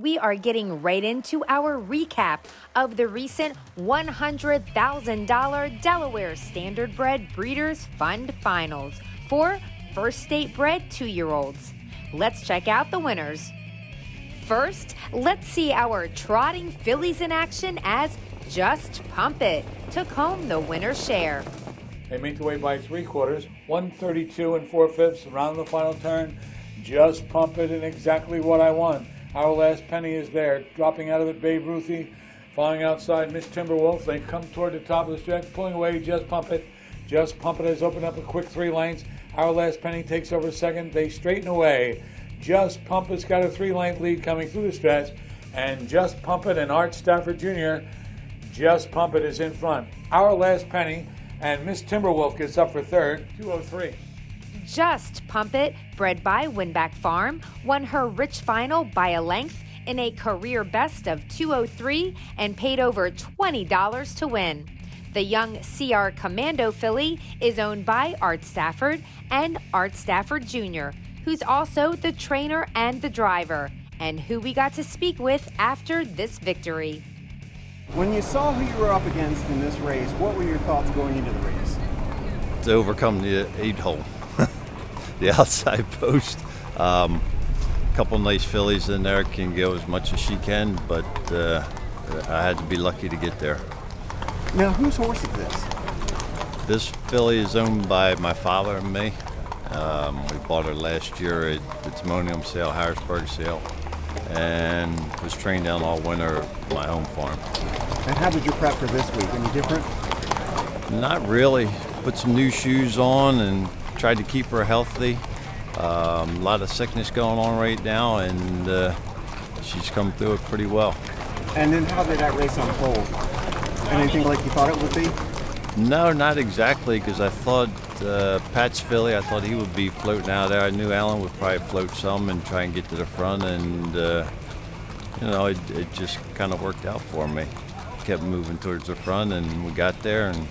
we are getting right into our recap of the recent $100,000 Delaware Standardbred Breeders' Fund Finals for first state bred 2-year-olds. Let's check out the winners. First, let's see our trotting fillies in action as Just Pump It took home the winner's share. They make the way by 3/4, 132 4/5 around the final turn. Just Pump It, and exactly what I want. Our Last Penny is there, dropping out of it Babe Ruthy, falling outside Miss Timberwolf. They come toward the top of the stretch, pulling away Just Pump It. Just Pump It has opened up a quick 3 lengths. Our Last Penny takes over second. They straighten away. Just Pump It's got a 3-length lead coming through the stretch, and Just Pump It and Art Stafford Jr. Just Pump It is in front. Our Last Penny and Miss Timberwolf gets up for third, 203. Just Pump It, bred by Winback Farm, won her rich final by a length in a career best of 203 and paid over $20 to win. The young CR Commando filly is owned by Art Stafford and Art Stafford Jr., who's also the trainer and the driver, and who we got to speak with after this victory. When you saw who you were up against in this race, what were your thoughts going into the race? To overcome the 8-hole, the outside post. Couple nice fillies in there, can go as much as she can, but I had to be lucky to get there. Now, whose horse is this? This filly is owned by my father and me. We bought her last year at the Timonium sale, Harrisburg sale, and was trained down all winter at my home farm. And how did you prep for this week? Any different? Not really. Put some new shoes on and tried to keep her healthy. A lot of sickness going on right now, and she's come through it pretty well. And then how did that race unfold? Anything like you thought it would be? No, not exactly, because I thought Pat's filly, I thought he would be floating out there. I knew Alan would probably float some and try and get to the front, and it just kind of worked out for me. Kept moving towards the front, and we got there, and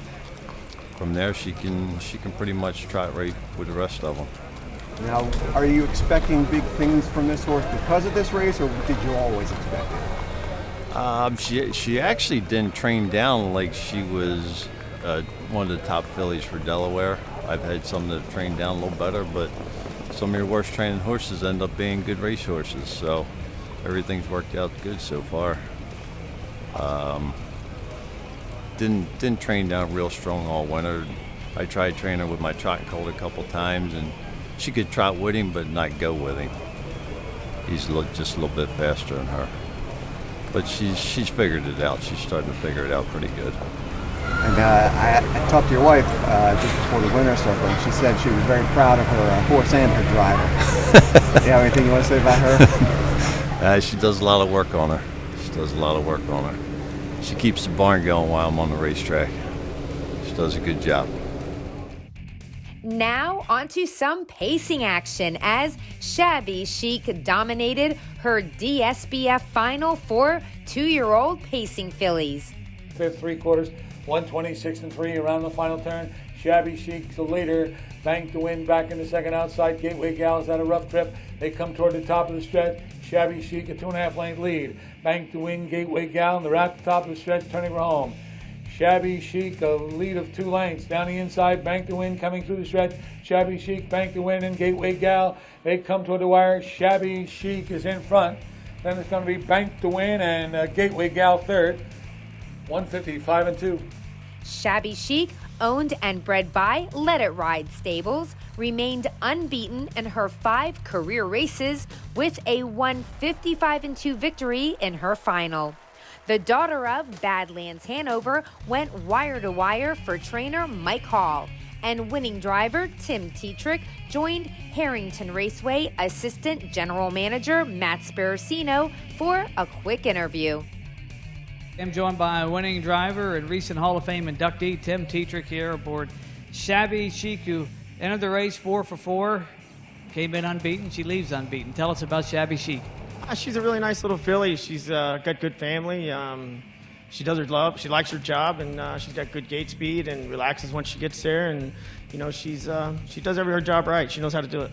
from there she can pretty much trot right with the rest of them. Now, are you expecting big things from this horse because of this race, or did you always expect it? She actually didn't train down like she was one of the top fillies for Delaware. I've had some that have trained down a little better, but some of your worst training horses end up being good race horses, so everything's worked out good so far. Didn't train down real strong all winter. I tried training her with my trot Colt a couple times, and she could trot with him but not go with him. He's just a little bit faster than her. But she's figured it out. She's starting to figure it out pretty good. And I talked to your wife just before the winter circle, and she said she was very proud of her horse and her driver. You have anything you want to say about her? She does a lot of work on her. She keeps the barn going while I'm on the racetrack. She does a good job. Now onto some pacing action as Shabby Chic dominated her DSBF final for 2-year-old pacing fillies. 5 3/4, 126 3 around the final turn. Shabby Chic, the leader, banked the win back in the second outside. Gateway Gal's had a rough trip. They come toward the top of the stretch. Shabby Chic, a 2.5-length lead. Banked the win, Gateway Gal, and they're at the top of the stretch, turning her home. Shabby Chic, a lead of 2 lengths. Down the inside, banked the win, coming through the stretch. Shabby Chic, banked the win, and Gateway Gal. They come toward the wire. Shabby Chic is in front. Then it's going to be banked the win, and Gateway Gal third. 155 2. Shabby Chic, owned and bred by Let It Ride Stables, remained unbeaten in her 5 career races with a 155 2 victory in her final. The daughter of Badlands Hanover went wire-to-wire for trainer Mike Hall, and winning driver Tim TETRICK joined Harrington Raceway assistant general manager Matt SPARACINO for a quick interview. I'm joined by winning driver and recent Hall of Fame inductee Tim TETRICK here aboard Shabby Chic, who entered the race 4 for 4, came in unbeaten. She leaves unbeaten. Tell us about Shabby Chic. She's a really nice little filly. She's got good family. She does her job. She likes her job, and she's got good gait speed and relaxes once she gets there. And she does her job right. She knows how to do it.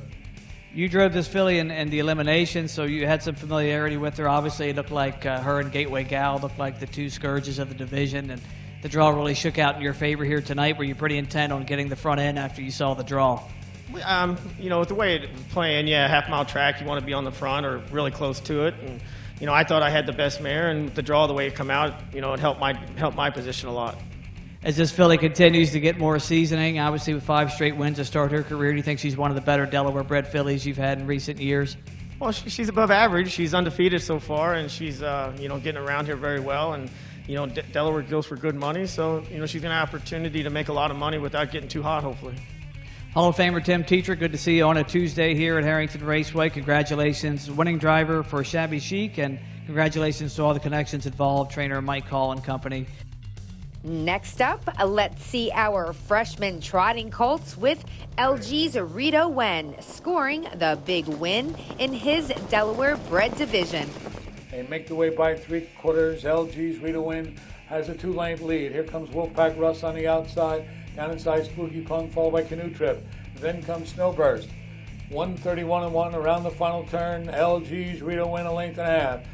You drove this filly in the elimination, so you had some familiarity with her. Obviously, it looked like her and Gateway Gal looked like the two scourges of the division, and the draw really shook out in your favor here tonight. Were you pretty intent on getting the front end after you saw the draw? You know, with the way it was playing, yeah, half-mile track, you want to be on the front or really close to it. And, you know, I thought I had the best mare, and the draw, the way it come out, you know, it helped my position a lot. As this filly continues to get more seasoning, obviously with 5 straight wins to start her career, do you think she's one of the better Delaware-bred fillies you've had in recent years? Well, she's above average. She's undefeated so far, and she's, you know, getting around here very well. And, you know, Delaware goes for good money, so, you know, she's going to have opportunity to make a lot of money without getting too hot, hopefully. Hall of Famer Tim Tetrick, good to see you on a Tuesday here at Harrington Raceway. Congratulations, winning driver for Shabby Chic, and congratulations to all the connections involved, trainer Mike Hall and company. Next up, let's see our freshman trotting colts with LG's Rito Wen scoring the big win in his Delaware bred division. They make the way by 3/4. LG's Rito Wen has a 2-length lead. Here comes Wolfpack Russ on the outside. Down inside Spooky Punk, followed by Canoe Trip. Then comes Snowburst. 1:31.1 around the final turn. LG's Rito Wen 1.5 lengths.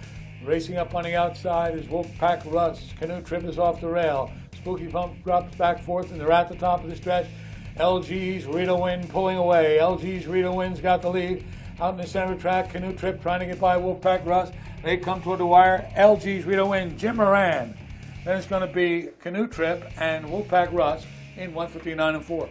Racing up on the outside is Wolfpack Russ. Canoe Trip is off the rail. Spooky Pump drops back fourth, and they're at the top of the stretch. LG's Rito Wen pulling away. LG's Rito Wen's got the lead. Out in the center of the track, Canoe Trip trying to get by Wolfpack Russ. They come toward the wire. LG's Rito Wen, Jim Moran. Then it's going to be Canoe Trip and Wolfpack Russ in 1:59.4.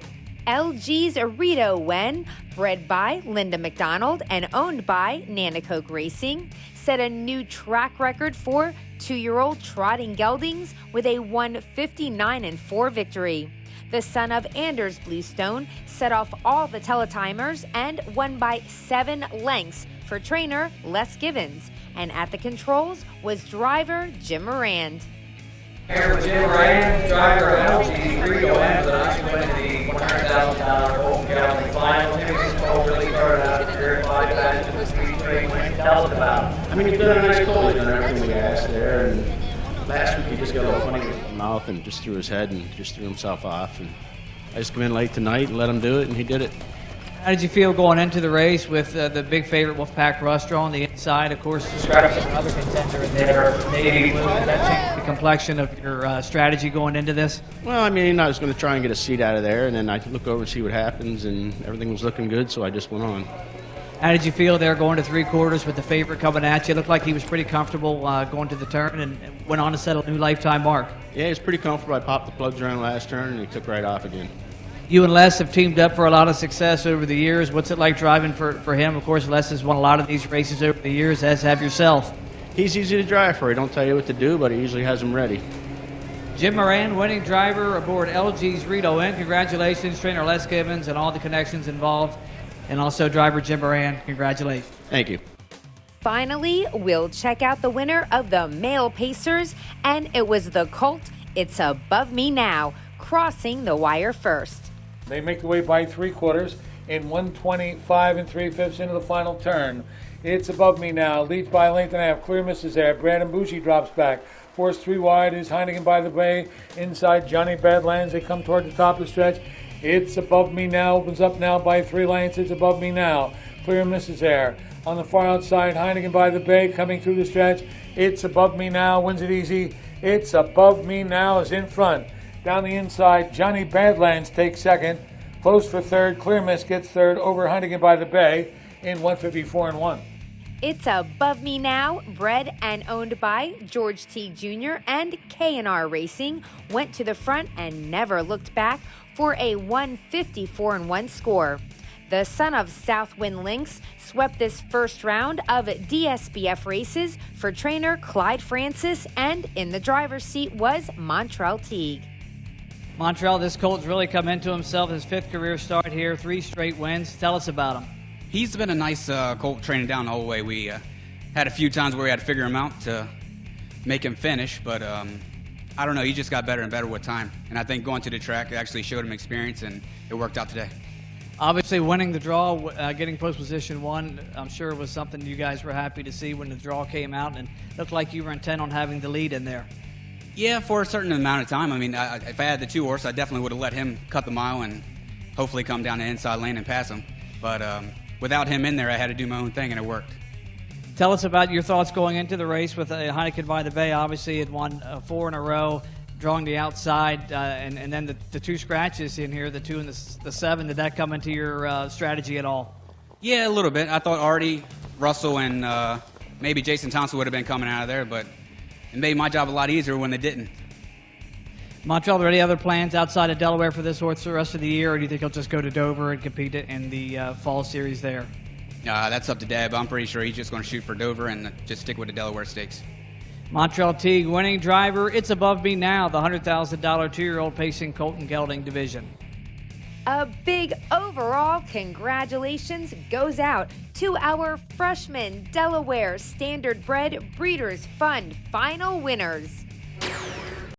LG's Rito Wen, bred by Linda McDonald and owned by Nanacoke Racing, set a new track record for 2-year-old trotting geldings with a 1:59.4 victory. The son of Anders Bluestone set off all the teletimers and won by 7 lengths for trainer Les Givens, and at the controls was driver Jim Morand. Here with Jim Moran, driver of LG's Rito Wen, with a nice win in the $100,000 Open Gelding Final. This Colt really started out his career 5 matches with 3 straight wins. Tell us about it. I mean, he's done a nice Colt. He's done everything we asked there. And last week he just got a little funny with his mouth and just threw his head and just threw himself off. And I just come in late tonight and let him do it, and he did it. How did you feel going into the race with the big favorite Wolfpack Russ on the inside? Of course, describing another contender in there, navy blue. Did that change the complexion of your strategy going into this? Well, I mean, I was going to try and get a seat out of there, and then I look over and see what happens, and everything was looking good, so I just went on. How did you feel there going to 3/4 with the favorite coming at you? It looked like he was pretty comfortable going to the turn and went on to set a new lifetime mark. Yeah, he was pretty comfortable. I popped the plugs around last turn, and he took right off again. You and Les have teamed up for a lot of success over the years. What's it like driving for him? Of course, Les has won a lot of these races over the years, as have yourself. He's easy to drive for. He don't tell you what to do, but he usually has them ready. Jim Moran, winning driver aboard LG's Rito Wen. Congratulations, trainer Les Givens and all the connections involved. And also driver Jim Moran, congratulations. Thank you. Finally, we'll check out the winner of the male Pacers, and it was the Colt It's Above Me Now, crossing the wire first. They make the way by 3/4 in 1:25 3/5 into the final turn. It's Above Me Now, leads by a length and a half. Clear misses there. Brandon Bougie drops back. Force 3 wide is Heineken by the Bay. Inside Johnny Badlands. They come toward the top of the stretch. It's Above Me Now opens up now by 3 lengths. It's Above Me Now. Clear misses there. On the far outside, Heineken by the Bay coming through the stretch. It's Above Me Now wins it easy. It's Above Me Now is in front. Down the inside, Johnny Badlands takes second. Close for third. Clear Miss gets third over Heineken by the Bay in 1:54.1. It's Above Me Now, bred and owned by George Teague Jr. and K&R Racing, went to the front and never looked back for a 1:54.1 score. The son of Southwind Lynx swept this first round of DSBF races for trainer Clyde Francis, and in the driver's seat was MONTRELL Teague. Montrell, this Colt's really come into himself, his 5th career start here, 3 straight wins. Tell us about him. He's been a nice Colt training down the whole way. We had a few times where we had to figure him out to make him finish, but I don't know, he just got better and better with time. And I think going to the track actually showed him experience, and it worked out today. Obviously, winning the draw, getting post position 1, I'm sure was something you guys were happy to see when the draw came out, and looked like you were intent on having the lead in there. Yeah, for a certain amount of time. I mean, if I had the 2 horse, I definitely would have let him cut the mile and hopefully come down the inside lane and pass him. But without him in there, I had to do my own thing, and it worked. Tell us about your thoughts going into the race with Heineken by the Bay. Obviously, it won 4 in a row, drawing the outside, and then the 2 scratches in here, the 2 and the 7. Did that come into your strategy at all? Yeah, a little bit. I thought Artie, Russell, and maybe Jason Thompson would have been coming out of there, but it made my job a lot easier when they didn't. Montrell, are there any other plans outside of Delaware for this horse the rest of the year, or do you think he'll just go to Dover and compete in the fall series there? That's up to Deb. I'm pretty sure he's just going to shoot for Dover and just stick with the Delaware Stakes. Montrell Teague, winning driver. It's above me now, the $100,000 2-year-old pacing Colt and Gelding division. A big overall congratulations goes out to our freshman Delaware Standardbred Breeders' Fund final winners.